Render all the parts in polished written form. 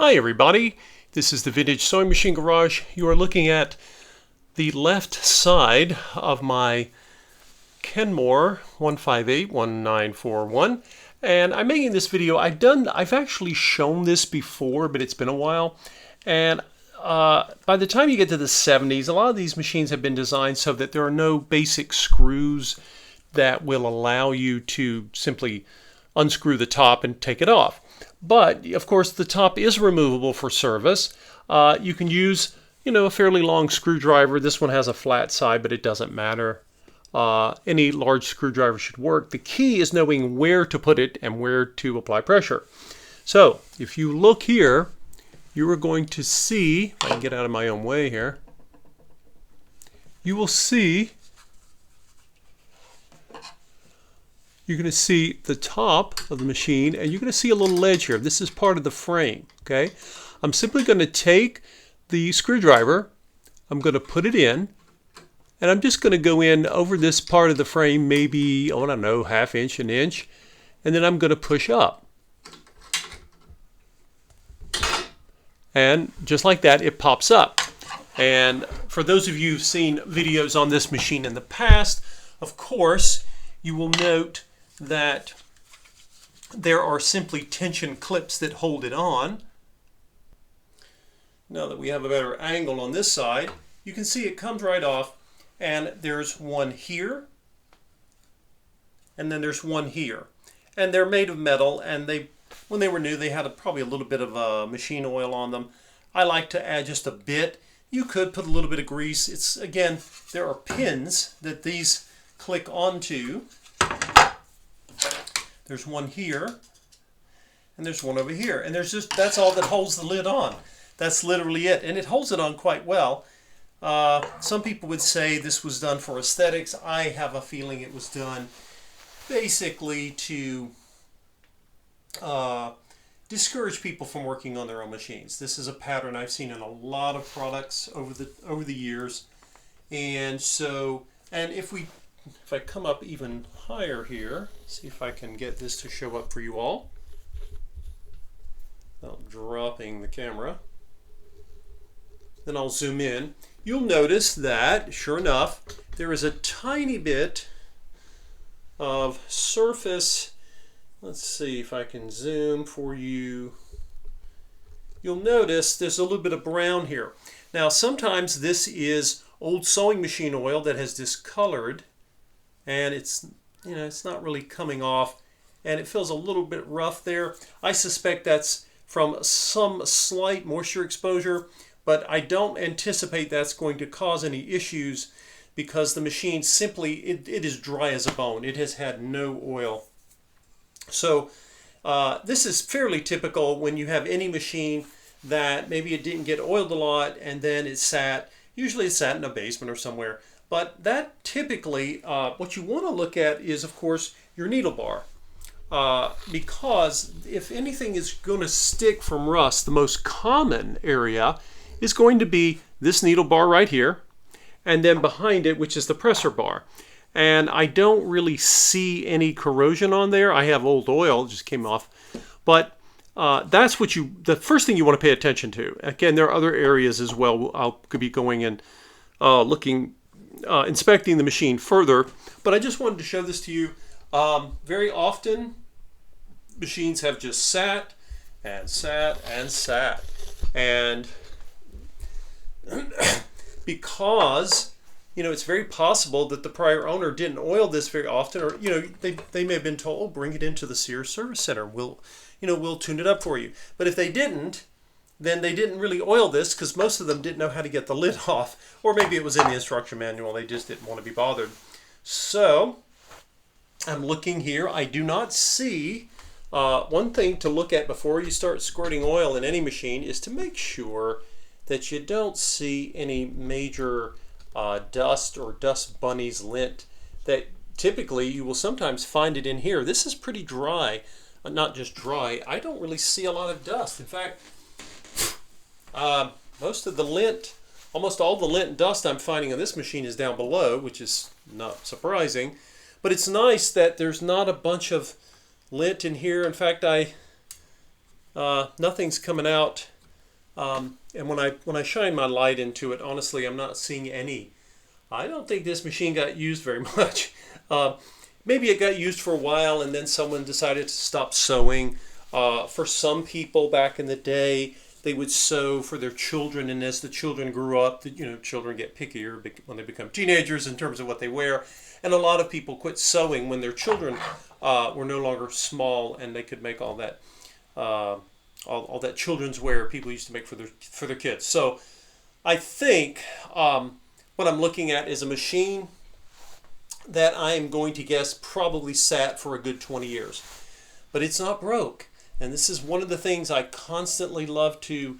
Hi everybody, this is the Vintage Sewing Machine Garage. You are looking at the left side of my Kenmore 1581941, and I'm making this video. I've actually shown this before, but it's been a while, and by the time you get to the 70s, a lot of these machines have been designed so that there are no basic screws that will allow you to simply unscrew the top and take it off. But of course the top is removable for service. You can use, a fairly long screwdriver. This one has a flat side, but it doesn't matter. Any large screwdriver should work. The key is knowing where to put it and where to apply pressure. So if you look here, you are going to see, if I can get out of my own way here, you will see, you're going to see the top of the machine, and you're going to see a little ledge here. This is part of the frame, okay? I'm simply going to take the screwdriver, I'm going to put it in, and I'm just going to go in over this part of the frame, maybe, I don't know, ½ inch, an inch, and then I'm going to push up. And just like that, it pops up. And for those of you who've seen videos on this machine in the past, of course, you will note that there are simply tension clips that hold it on. Now that we have a better angle on this side, you can see it comes right off, and there's one here, and then there's one here. And they're made of metal, and when they were new, they had probably a little bit of machine oil on them. I like to add just a bit. You could put a little bit of grease. Again, there are pins that these click onto. There's one here, and there's one over here, and that's all that holds the lid on. That's literally it, and it holds it on quite well. Some people would say this was done for aesthetics. I have a feeling it was done basically to discourage people from working on their own machines. This is a pattern I've seen in a lot of products over the years, and if I come up even higher here, see if I can get this to show up for you all without dropping the camera. Then I'll zoom in. You'll notice that, sure enough, there is a tiny bit of surface. Let's see if I can zoom for you. You'll notice there's a little bit of brown here. Now sometimes this is old sewing machine oil that has discolored, and it's not really coming off, and it feels a little bit rough there. I suspect that's from some slight moisture exposure, but I don't anticipate that's going to cause any issues because the machine simply, it is dry as a bone. It has had no oil. So this is fairly typical when you have any machine that maybe it didn't get oiled a lot and then it sat, usually it sat in a basement or somewhere. But that typically, what you want to look at is, of course, your needle bar. Because if anything is going to stick from rust, the most common area is going to be this needle bar right here, and then behind it, which is the presser bar. And I don't really see any corrosion on there. I have old oil, it just came off. But that's the first thing you want to pay attention to. Again, there are other areas as well. I'll be going and inspecting the machine further, but I just wanted to show this to you. Very often machines have just sat and sat and sat, and because it's very possible that the prior owner didn't oil this very often, or they may have been told, oh, bring it into the Sears Service Center, we'll tune it up for you. But if they didn't, then they didn't really oil this, because most of them didn't know how to get the lid off, or maybe it was in the instruction manual, they just didn't want to be bothered. So I'm looking here, I do not see, one thing to look at before you start squirting oil in any machine is to make sure that you don't see any major dust or dust bunnies, lint, that typically you will sometimes find it in here. This is pretty dry, not just dry. I don't really see a lot of dust. In fact, most of the lint, almost all the lint and dust I'm finding on this machine is down below, which is not surprising. But it's nice that there's not a bunch of lint in here. In fact, nothing's coming out And when I shine my light into it, honestly, I'm not seeing any. I don't think this machine got used very much. Uh, Maybe it got used for a while and then someone decided to stop sewing. For some people back in the day, they would sew for their children, and as the children grew up, children get pickier when they become teenagers in terms of what they wear. And a lot of people quit sewing when their children were no longer small and they could make all that all that children's wear people used to make for their kids. So I think what I'm looking at is a machine that I am going to guess probably sat for a good 20 years. But it's not broke. And this is one of the things I constantly love to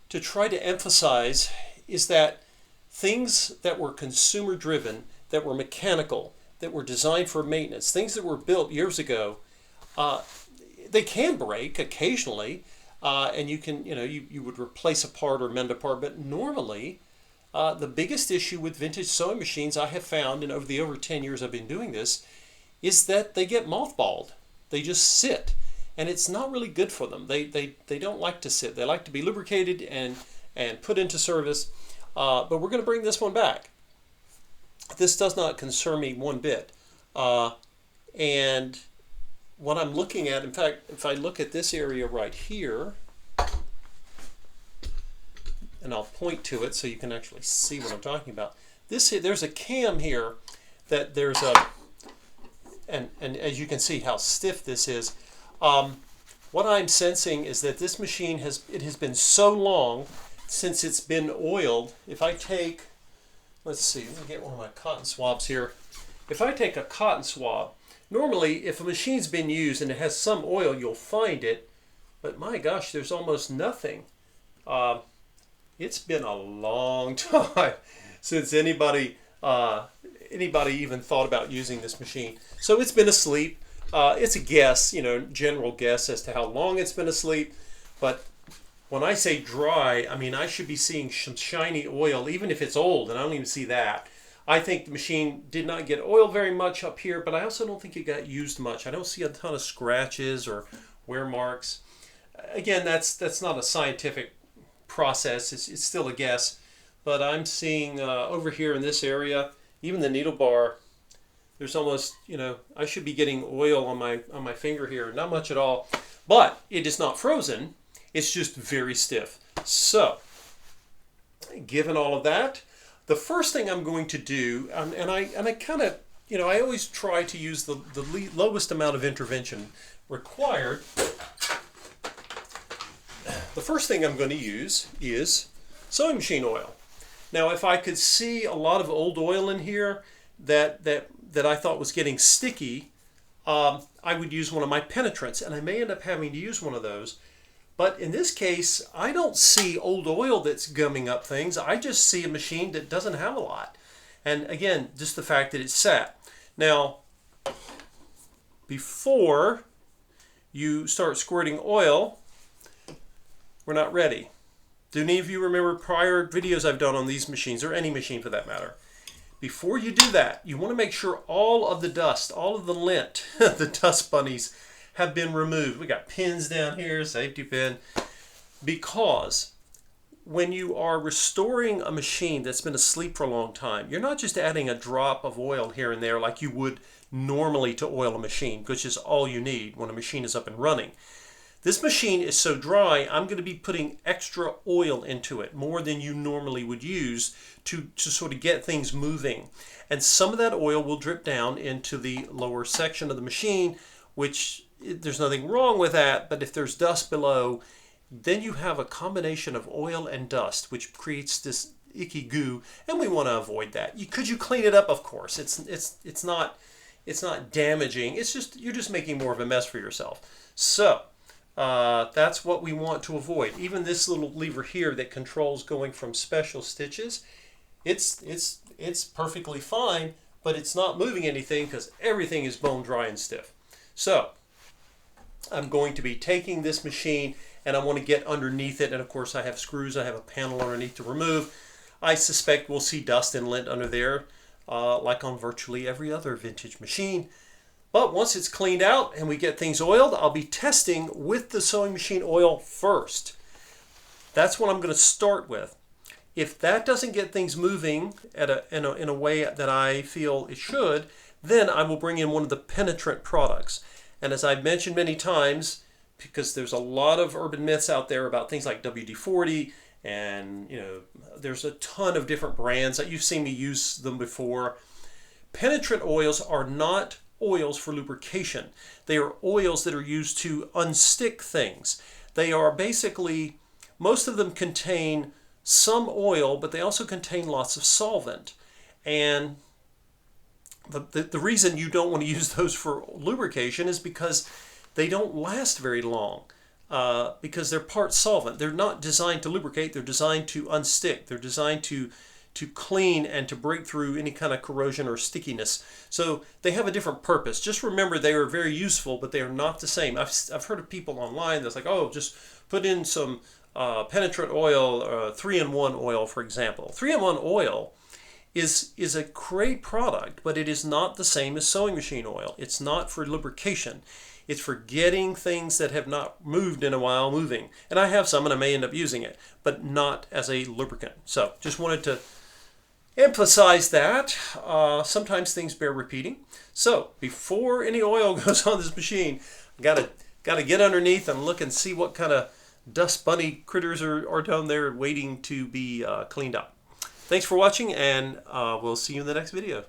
try to emphasize, is that things that were consumer driven, that were mechanical, that were designed for maintenance, things that were built years ago, they can break occasionally, and you would replace a part or mend a part, but normally the biggest issue with vintage sewing machines I have found, and over the over 10 years I've been doing this, is that they get mothballed. They just sit, and it's not really good for them. They don't like to sit. They like to be lubricated and put into service. But we're going to bring this one back. This does not concern me one bit. And what I'm looking at, in fact, if I look at this area right here, and I'll point to it so you can actually see what I'm talking about. There's a cam here that there's a, and as you can see how stiff this is. What I'm sensing is that this machine has been so long since it's been oiled. If I take, let's see, let me get one of my cotton swabs here. If I take a cotton swab, normally if a machine's been used and it has some oil, you'll find it, but my gosh, there's almost nothing. It's been a long time since anybody even thought about using this machine. So it's been asleep. It's a guess, general guess as to how long it's been asleep. But when I say dry, I mean I should be seeing some shiny oil, even if it's old, and I don't even see that. I think the machine did not get oil very much up here, but I also don't think it got used much. I don't see a ton of scratches or wear marks. Again, that's not a scientific process. It's still a guess, but I'm seeing over here in this area, even the needle bar, there's almost, I should be getting oil on my finger here. Not much at all, but it is not frozen. It's just very stiff. So, given all of that, the first thing I'm going to do, and I kind of, I always try to use the lowest amount of intervention required. The first thing I'm going to use is sewing machine oil. Now, if I could see a lot of old oil in here that I thought was getting sticky, I would use one of my penetrants, and I may end up having to use one of those. But in this case, I don't see old oil that's gumming up things. I just see a machine that doesn't have a lot. And again, just the fact that it's sat. Now, before you start squirting oil, we're not ready. Do any of you remember prior videos I've done on these machines, or any machine for that matter? Before you do that, you want to make sure all of the dust, all of the lint, the dust bunnies have been removed. We got pins down here, safety pin, because when you are restoring a machine that's been asleep for a long time, you're not just adding a drop of oil here and there like you would normally to oil a machine, which is all you need when a machine is up and running. This machine is so dry, I'm going to be putting extra oil into it, more than you normally would use to sort of get things moving. And some of that oil will drip down into the lower section of the machine, which there's nothing wrong with that, but if there's dust below, then you have a combination of oil and dust, which creates this icky goo, and we want to avoid that. Could you clean it up? Of course. It's not damaging. It's just, you're just making more of a mess for yourself. So that's what we want to avoid. Even this little lever here that controls going from special stitches, it's perfectly fine, but it's not moving anything because everything is bone dry and stiff. So I'm going to be taking this machine and I want to get underneath it, and of course I have screws, I have a panel underneath to remove. I suspect we'll see dust and lint under there, like on virtually every other vintage machine. But once it's cleaned out and we get things oiled, I'll be testing with the sewing machine oil first. That's what I'm going to start with. If that doesn't get things moving in a way that I feel it should, then I will bring in one of the penetrant products. And as I've mentioned many times, because there's a lot of urban myths out there about things like WD-40, and there's a ton of different brands that you've seen me use them before. Penetrant oils are not oils for lubrication. They are oils that are used to unstick things. They are basically, most of them contain some oil, but they also contain lots of solvent. And the reason you don't want to use those for lubrication is because they don't last very long, because they're part solvent. They're not designed to lubricate, they're designed to unstick. They're designed to clean and to break through any kind of corrosion or stickiness. So they have a different purpose. Just remember, they are very useful, but they are not the same. I've heard of people online that's like, oh, just put in some penetrant oil, 3-in-1 oil, for example. 3-in-1 oil is a great product, but it is not the same as sewing machine oil. It's not for lubrication. It's for getting things that have not moved in a while moving. And I have some, and I may end up using it, but not as a lubricant. So just wanted to emphasize that. Sometimes things bear repeating. So before any oil goes on this machine, got to get underneath and look and see what kind of dust bunny critters are down there waiting to be cleaned up. Thanks for watching, and we'll see you in the next video.